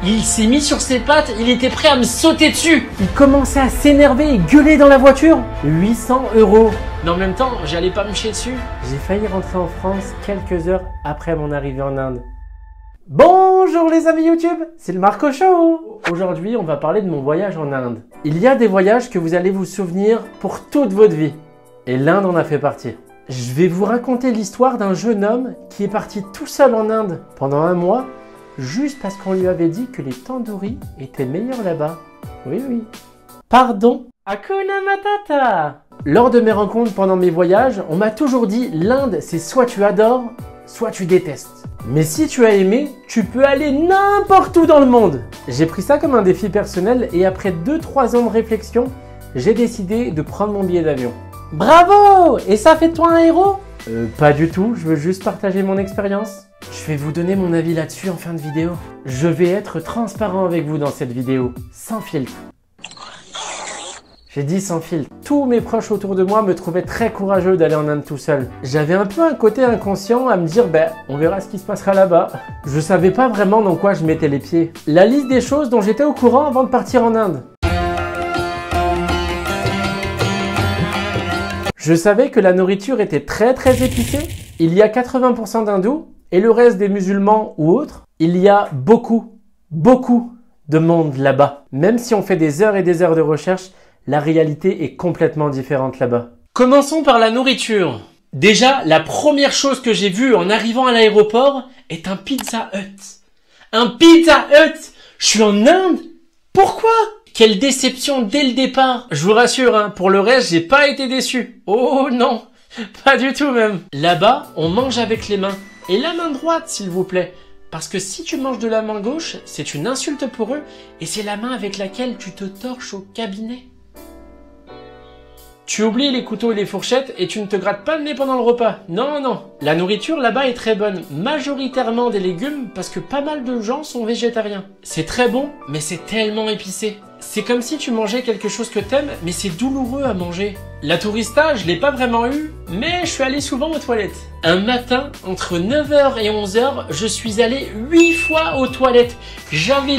Il s'est mis sur ses pattes, il était prêt à me sauter dessus. Il commençait à s'énerver et gueuler dans la voiture. 800 €. Mais en même temps, j'allais pas me chier dessus. J'ai failli rentrer en France quelques heures après mon arrivée en Inde. Bonjour les amis YouTube, c'est le Marco Show. Aujourd'hui, on va parler de mon voyage en Inde. Il y a des voyages que vous allez vous souvenir pour toute votre vie. Et l'Inde en a fait partie. Je vais vous raconter l'histoire d'un jeune homme qui est parti tout seul en Inde pendant un mois, juste parce qu'on lui avait dit que les tandouris étaient meilleurs là-bas. Oui, oui. Pardon? Hakuna Matata! Lors de mes rencontres pendant mes voyages, on m'a toujours dit l'Inde, c'est soit tu adores, soit tu détestes. Mais si tu as aimé, tu peux aller n'importe où dans le monde. J'ai pris ça comme un défi personnel et après 2-3 ans de réflexion, j'ai décidé de prendre mon billet d'avion. Bravo! Et ça fait de toi un héros? Pas du tout, je veux juste partager mon expérience. Je vais vous donner mon avis là-dessus en fin de vidéo. Je vais être transparent avec vous dans cette vidéo, sans filtre. J'ai dit sans filtre. Tous mes proches autour de moi me trouvaient très courageux d'aller en Inde tout seul. J'avais un peu un côté inconscient à me dire, on verra ce qui se passera là-bas. Je savais pas vraiment dans quoi je mettais les pieds. La liste des choses dont j'étais au courant avant de partir en Inde. Je savais que la nourriture était très épicée. Il y a 80% d'hindous et le reste des musulmans ou autres. Il y a beaucoup de monde là-bas. Même si on fait des heures et des heures de recherche, la réalité est complètement différente là-bas. Commençons par la nourriture. Déjà, la première chose que j'ai vue en arrivant à l'aéroport est un Pizza Hut. Un Pizza Hut! Je suis en Inde? Pourquoi? Quelle déception dès le départ. Je vous rassure, pour le reste, j'ai pas été déçu. Oh non, pas du tout même. Là-bas, on mange avec les mains. Et la main droite, s'il vous plaît. Parce que si tu manges de la main gauche, c'est une insulte pour eux. Et c'est la main avec laquelle tu te torches au cabinet. Tu oublies les couteaux et les fourchettes et tu ne te grattes pas le nez pendant le repas. Non, non. La nourriture là-bas est très bonne. Majoritairement des légumes parce que pas mal de gens sont végétariens. C'est très bon, mais c'est tellement épicé. C'est comme si tu mangeais quelque chose que t'aimes, mais c'est douloureux à manger. La tourista, je l'ai pas vraiment eu, mais je suis allé souvent aux toilettes. Un matin, entre 9 h et 11 h, je suis allé 8 fois aux toilettes. J'avais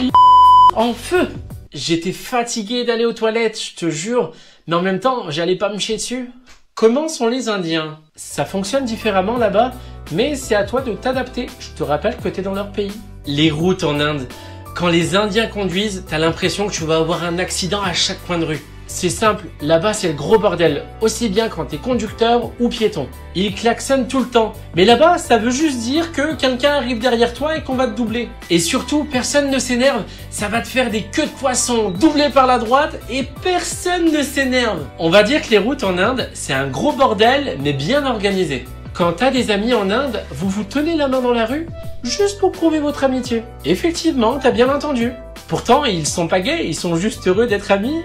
en feu. J'étais fatigué d'aller aux toilettes, je te jure. Mais en même temps, j'allais pas me chier dessus. Comment sont les Indiens? Ça fonctionne différemment là-bas, mais c'est à toi de t'adapter. Je te rappelle que t'es dans leur pays. Les routes en Inde. Quand les Indiens conduisent, t'as l'impression que tu vas avoir un accident à chaque coin de rue. C'est simple, là-bas c'est le gros bordel, aussi bien quand t'es conducteur ou piéton. Ils klaxonnent tout le temps, mais là-bas ça veut juste dire que quelqu'un arrive derrière toi et qu'on va te doubler. Et surtout, personne ne s'énerve, ça va te faire des queues de poisson doublées par la droite et personne ne s'énerve. On va dire que les routes en Inde, c'est un gros bordel mais bien organisé. Quand t'as des amis en Inde, vous vous tenez la main dans la rue juste pour prouver votre amitié. Effectivement, t'as bien entendu. Pourtant, ils sont pas gays, ils sont juste heureux d'être amis.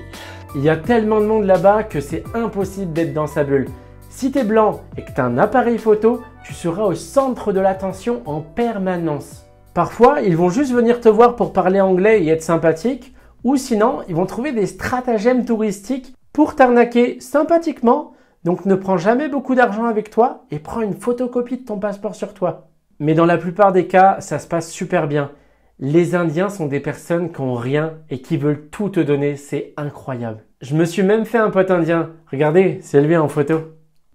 Il y a tellement de monde là-bas que c'est impossible d'être dans sa bulle. Si t'es blanc et que t'as un appareil photo, tu seras au centre de l'attention en permanence. Parfois, ils vont juste venir te voir pour parler anglais et être sympathique, ou sinon, ils vont trouver des stratagèmes touristiques pour t'arnaquer sympathiquement. Donc ne prends jamais beaucoup d'argent avec toi et prends une photocopie de ton passeport sur toi. Mais dans la plupart des cas, ça se passe super bien. Les Indiens sont des personnes qui n'ont rien et qui veulent tout te donner, c'est incroyable. Je me suis même fait un pote indien. Regardez, c'est lui en photo.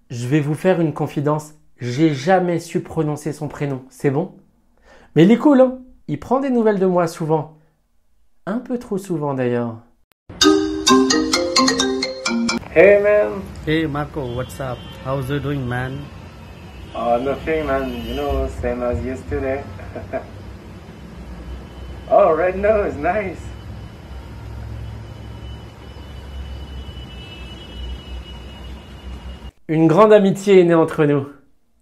Je vais vous faire une confidence. J'ai jamais su prononcer son prénom, c'est bon? Mais il est cool, hein? Il prend des nouvelles de moi souvent. Un peu trop souvent d'ailleurs. Hey man. Hey Marco, what's up? How's you doing, man? Nothing man, same as yesterday. Oh, red nose, nice. Une grande amitié est née entre nous.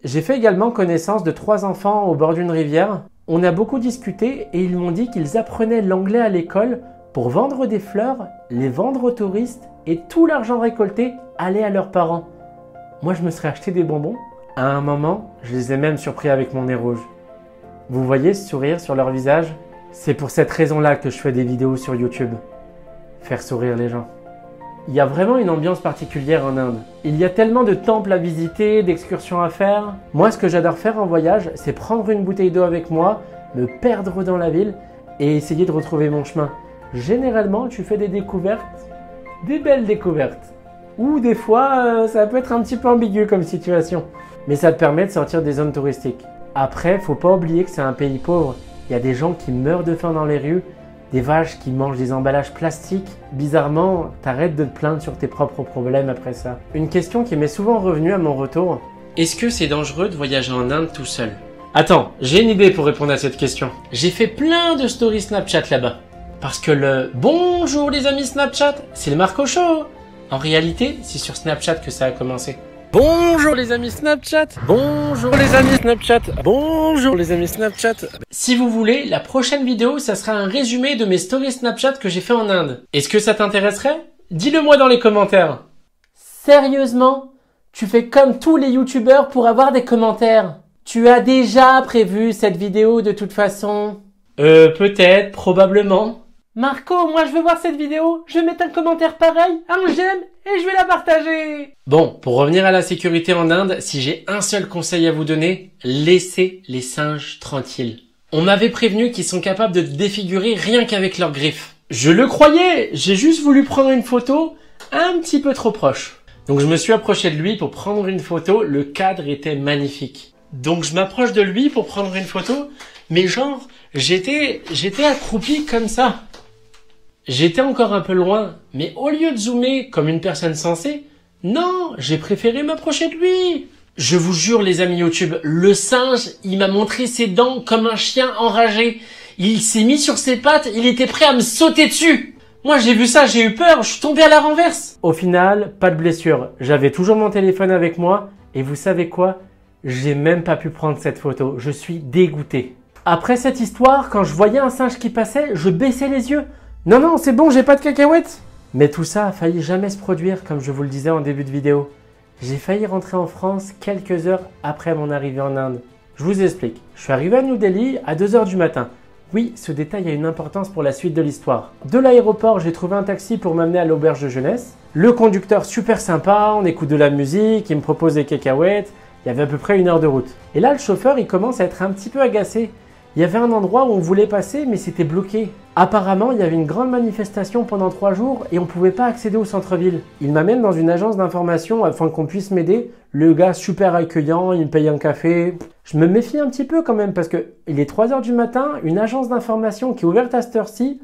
J'ai fait également connaissance de 3 enfants au bord d'une rivière. On a beaucoup discuté et ils m'ont dit qu'ils apprenaient l'anglais à l'école pour vendre des fleurs, les vendre aux touristes et tout l'argent récolté allait à leurs parents. Moi, je me serais acheté des bonbons. À un moment, je les ai même surpris avec mon nez rouge. Vous voyez ce sourire sur leur visage? C'est pour cette raison-là que je fais des vidéos sur YouTube. Faire sourire les gens. Il y a vraiment une ambiance particulière en Inde. Il y a tellement de temples à visiter, d'excursions à faire. Moi, ce que j'adore faire en voyage, c'est prendre une bouteille d'eau avec moi, me perdre dans la ville et essayer de retrouver mon chemin. Généralement, tu fais des découvertes, des belles découvertes. Ou des fois, ça peut être un petit peu ambigu comme situation. Mais ça te permet de sortir des zones touristiques. Après, faut pas oublier que c'est un pays pauvre. Il y a des gens qui meurent de faim dans les rues, des vaches qui mangent des emballages plastiques. Bizarrement, t'arrêtes de te plaindre sur tes propres problèmes après ça. Une question qui m'est souvent revenue à mon retour. Est-ce que c'est dangereux de voyager en Inde tout seul? Attends, j'ai une idée pour répondre à cette question. J'ai fait plein de stories Snapchat là-bas. Parce que le « Bonjour les amis Snapchat », c'est le Marco Show. En réalité, c'est sur Snapchat que ça a commencé. Bonjour les amis Snapchat. Bonjour les amis Snapchat. Bonjour les amis Snapchat. Si vous voulez, la prochaine vidéo, ça sera un résumé de mes stories Snapchat que j'ai fait en Inde. Est-ce que ça t'intéresserait? Dis-le moi dans les commentaires. Sérieusement? Tu fais comme tous les youtubeurs pour avoir des commentaires. Tu as déjà prévu cette vidéo de toute façon. Peut-être, probablement. Marco, moi je veux voir cette vidéo, je vais mettre un commentaire pareil, un j'aime et je vais la partager. Bon, pour revenir à la sécurité en Inde, si j'ai un seul conseil à vous donner, laissez les singes tranquilles. On m'avait prévenu qu'ils sont capables de te défigurer rien qu'avec leurs griffes. Je le croyais, j'ai juste voulu prendre une photo un petit peu trop proche. Donc je me suis approché de lui pour prendre une photo, le cadre était magnifique. Donc je m'approche de lui pour prendre une photo, mais genre, j'étais accroupi comme ça. J'étais encore un peu loin, mais au lieu de zoomer comme une personne sensée, non, j'ai préféré m'approcher de lui. Je vous jure les amis YouTube, le singe, il m'a montré ses dents comme un chien enragé. Il s'est mis sur ses pattes, il était prêt à me sauter dessus. Moi j'ai vu ça, j'ai eu peur, je suis tombé à la renverse. Au final, pas de blessure. J'avais toujours mon téléphone avec moi et vous savez quoi? J'ai même pas pu prendre cette photo. Je suis dégoûté. Après cette histoire, quand je voyais un singe qui passait, je baissais les yeux. Non, non, c'est bon, j'ai pas de cacahuètes. Mais tout ça a failli jamais se produire, comme je vous le disais en début de vidéo. J'ai failli rentrer en France quelques heures après mon arrivée en Inde. Je vous explique. Je suis arrivé à New Delhi à 2 h du matin. Oui, ce détail a une importance pour la suite de l'histoire. De l'aéroport, j'ai trouvé un taxi pour m'amener à l'auberge de jeunesse. Le conducteur super sympa, on écoute de la musique, il me propose des cacahuètes. Il y avait à peu près 1 heure de route. Et là, le chauffeur, il commence à être un petit peu agacé. Il y avait un endroit où on voulait passer, mais c'était bloqué. Apparemment, il y avait une grande manifestation pendant 3 jours et on ne pouvait pas accéder au centre-ville. Il m'amène dans une agence d'information afin qu'on puisse m'aider. Le gars super accueillant, il me paye un café. Je me méfie un petit peu quand même parce que il est 3 h du matin, une agence d'information qui est ouverte à cette heure-ci.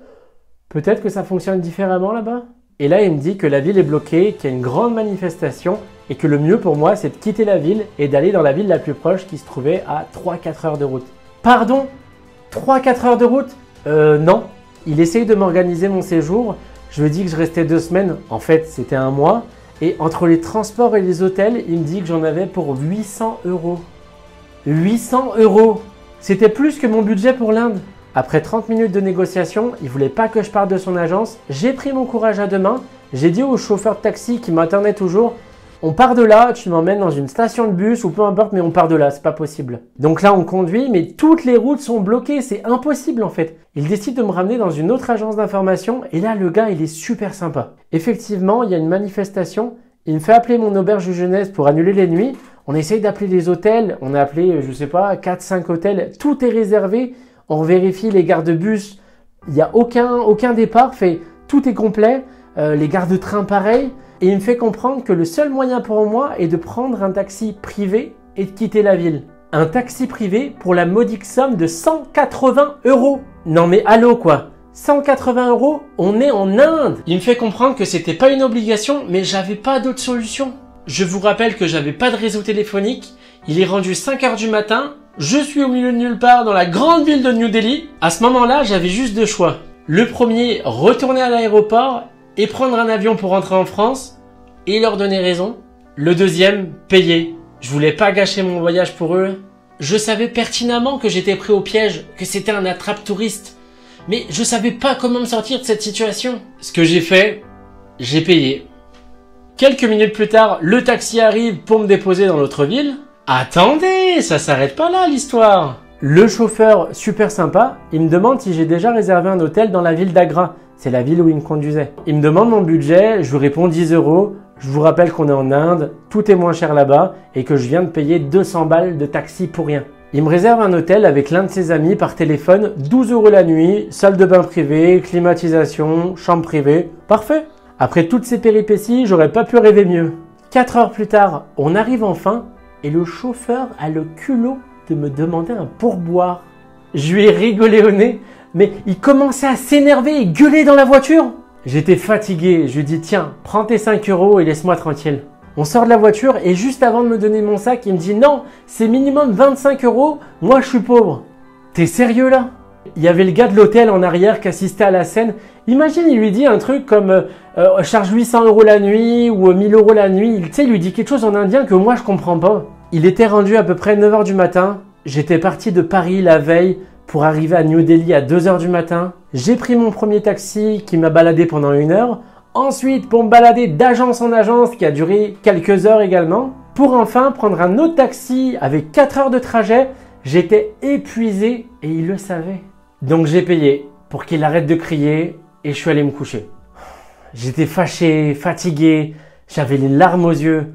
Peut-être que ça fonctionne différemment là-bas. Et là, il me dit que la ville est bloquée, qu'il y a une grande manifestation et que le mieux pour moi, c'est de quitter la ville et d'aller dans la ville la plus proche qui se trouvait à 3-4 heures de route. Pardon? 3-4 heures de route? Non. Il essaye de m'organiser mon séjour. Je lui dis que je restais 2 semaines. En fait, c'était 1 mois. Et entre les transports et les hôtels, il me dit que j'en avais pour 800 €. 800 €! C'était plus que mon budget pour l'Inde. Après 30 minutes de négociation, il voulait pas que je parte de son agence. J'ai pris mon courage à deux mains. J'ai dit au chauffeur de taxi qui m'attendait toujours, on part de là, tu m'emmènes dans une station de bus ou peu importe, mais on part de là, c'est pas possible. Donc là, on conduit, mais toutes les routes sont bloquées, c'est impossible en fait. Il décide de me ramener dans une autre agence d'information et là, le gars, il est super sympa. Effectivement, il y a une manifestation. Il me fait appeler mon auberge de jeunesse pour annuler les nuits. On essaye d'appeler les hôtels. On a appelé, je sais pas, 4-5 hôtels. Tout est réservé. On vérifie les gares de bus. Il n'y a aucun départ. Tout est complet. Les gares de train, pareil. Et il me fait comprendre que le seul moyen pour moi est de prendre un taxi privé et de quitter la ville. Un taxi privé pour la modique somme de 180 €. Non mais allô quoi, 180 €, on est en Inde. Il me fait comprendre que c'était pas une obligation, mais j'avais pas d'autre solution. Je vous rappelle que j'avais pas de réseau téléphonique. Il est rendu 5 h du matin. Je suis au milieu de nulle part dans la grande ville de New Delhi. À ce moment-là, j'avais juste 2 choix. Le premier, retourner à l'aéroport et prendre un avion pour rentrer en France et leur donner raison. Le deuxième, payer. Je voulais pas gâcher mon voyage pour eux. Je savais pertinemment que j'étais pris au piège, que c'était un attrape-touriste. Mais je savais pas comment me sortir de cette situation. Ce que j'ai fait, j'ai payé. Quelques minutes plus tard, le taxi arrive pour me déposer dans l'autre ville. Attendez, ça s'arrête pas là l'histoire. Le chauffeur, super sympa, il me demande si j'ai déjà réservé un hôtel dans la ville d'Agra. C'est la ville où il me conduisait. Il me demande mon budget, je lui réponds 10 €. Je vous rappelle qu'on est en Inde, tout est moins cher là-bas et que je viens de payer 200 balles de taxi pour rien. Il me réserve un hôtel avec l'un de ses amis par téléphone, 12 € la nuit, salle de bain privée, climatisation, chambre privée, parfait. Après toutes ces péripéties, j'aurais pas pu rêver mieux. 4 heures plus tard, on arrive enfin et le chauffeur a le culot de me demander un pourboire. Je lui ai rigolé au nez, mais il commençait à s'énerver et gueuler dans la voiture. J'étais fatigué, je lui ai dit tiens, prends tes 5 € et laisse-moi tranquille. On sort de la voiture et juste avant de me donner mon sac, il me dit non, c'est minimum 25 €, moi je suis pauvre. T'es sérieux là? Il y avait le gars de l'hôtel en arrière qui assistait à la scène. Imagine, il lui dit un truc comme charge 800 € la nuit ou 1000 € la nuit. Tu sais, il lui dit quelque chose en indien que moi je comprends pas. Il était rendu à peu près 9 h du matin. J'étais parti de Paris la veille pour arriver à New Delhi à 2 h du matin. J'ai pris mon premier taxi qui m'a baladé pendant 1 heure. Ensuite, pour me balader d'agence en agence qui a duré quelques heures également. Pour enfin prendre un autre taxi avec 4 heures de trajet. J'étais épuisé et il le savait. Donc j'ai payé pour qu'il arrête de crier et je suis allé me coucher. J'étais fâché, fatigué, j'avais les larmes aux yeux,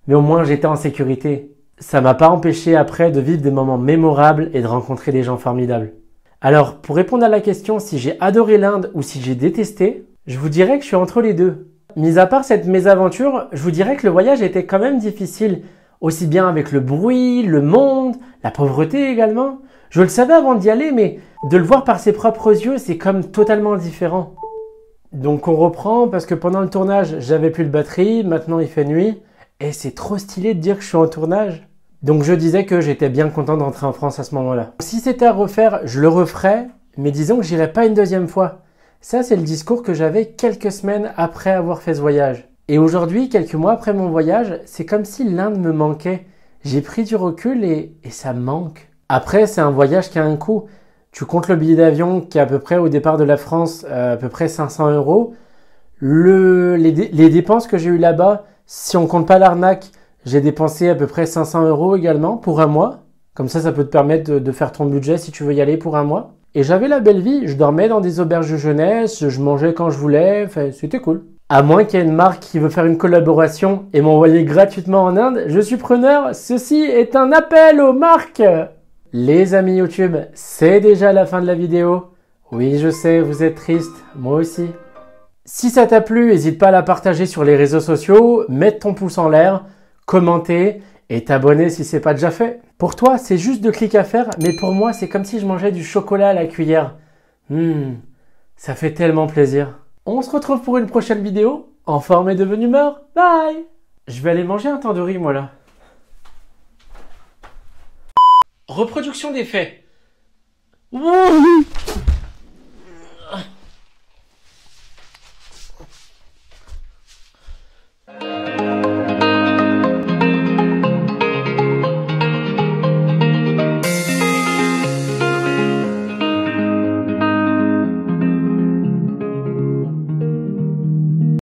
mais au moins j'étais en sécurité. Ça m'a pas empêché après de vivre des moments mémorables et de rencontrer des gens formidables. Alors pour répondre à la question si j'ai adoré l'Inde ou si j'ai détesté, je vous dirais que je suis entre les deux. Mis à part cette mésaventure, je vous dirais que le voyage était quand même difficile, aussi bien avec le bruit, le monde, la pauvreté également. Je le savais avant d'y aller, mais de le voir par ses propres yeux, c'est comme totalement différent. Donc on reprend parce que pendant le tournage, j'avais plus de batterie, maintenant il fait nuit, et c'est trop stylé de dire que je suis en tournage. Donc je disais que j'étais bien content de rentrer en France à ce moment-là. Si c'était à refaire, je le referais, mais disons que j'irais pas une deuxième fois. Ça, c'est le discours que j'avais quelques semaines après avoir fait ce voyage. Et aujourd'hui, quelques mois après mon voyage, c'est comme si l'Inde me manquait. J'ai pris du recul et ça me manque. Après, c'est un voyage qui a un coût. Tu comptes le billet d'avion qui est à peu près au départ de la France, à peu près 500 €. Les dépenses que j'ai eues là-bas, si on compte pas l'arnaque, j'ai dépensé à peu près 500 € également pour un mois. Comme ça peut te permettre de faire ton budget si tu veux y aller pour un mois. Et j'avais la belle vie, je dormais dans des auberges de jeunesse, je mangeais quand je voulais, enfin, c'était cool. À moins qu'il y ait une marque qui veut faire une collaboration et m'envoyer gratuitement en Inde, je suis preneur, ceci est un appel aux marques. Les amis YouTube, c'est déjà la fin de la vidéo. Oui, je sais, vous êtes tristes, moi aussi. Si ça t'a plu, n'hésite pas à la partager sur les réseaux sociaux, mettre ton pouce en l'air, commenter et t'abonner si c'est pas déjà fait. Pour toi, c'est juste 2 clics à faire, mais pour moi, c'est comme si je mangeais du chocolat à la cuillère. Ça fait tellement plaisir. On se retrouve pour une prochaine vidéo, en forme et de bonne humeur. Bye! Je vais aller manger un tandoori, moi, là. Reproduction des faits. Wouhou!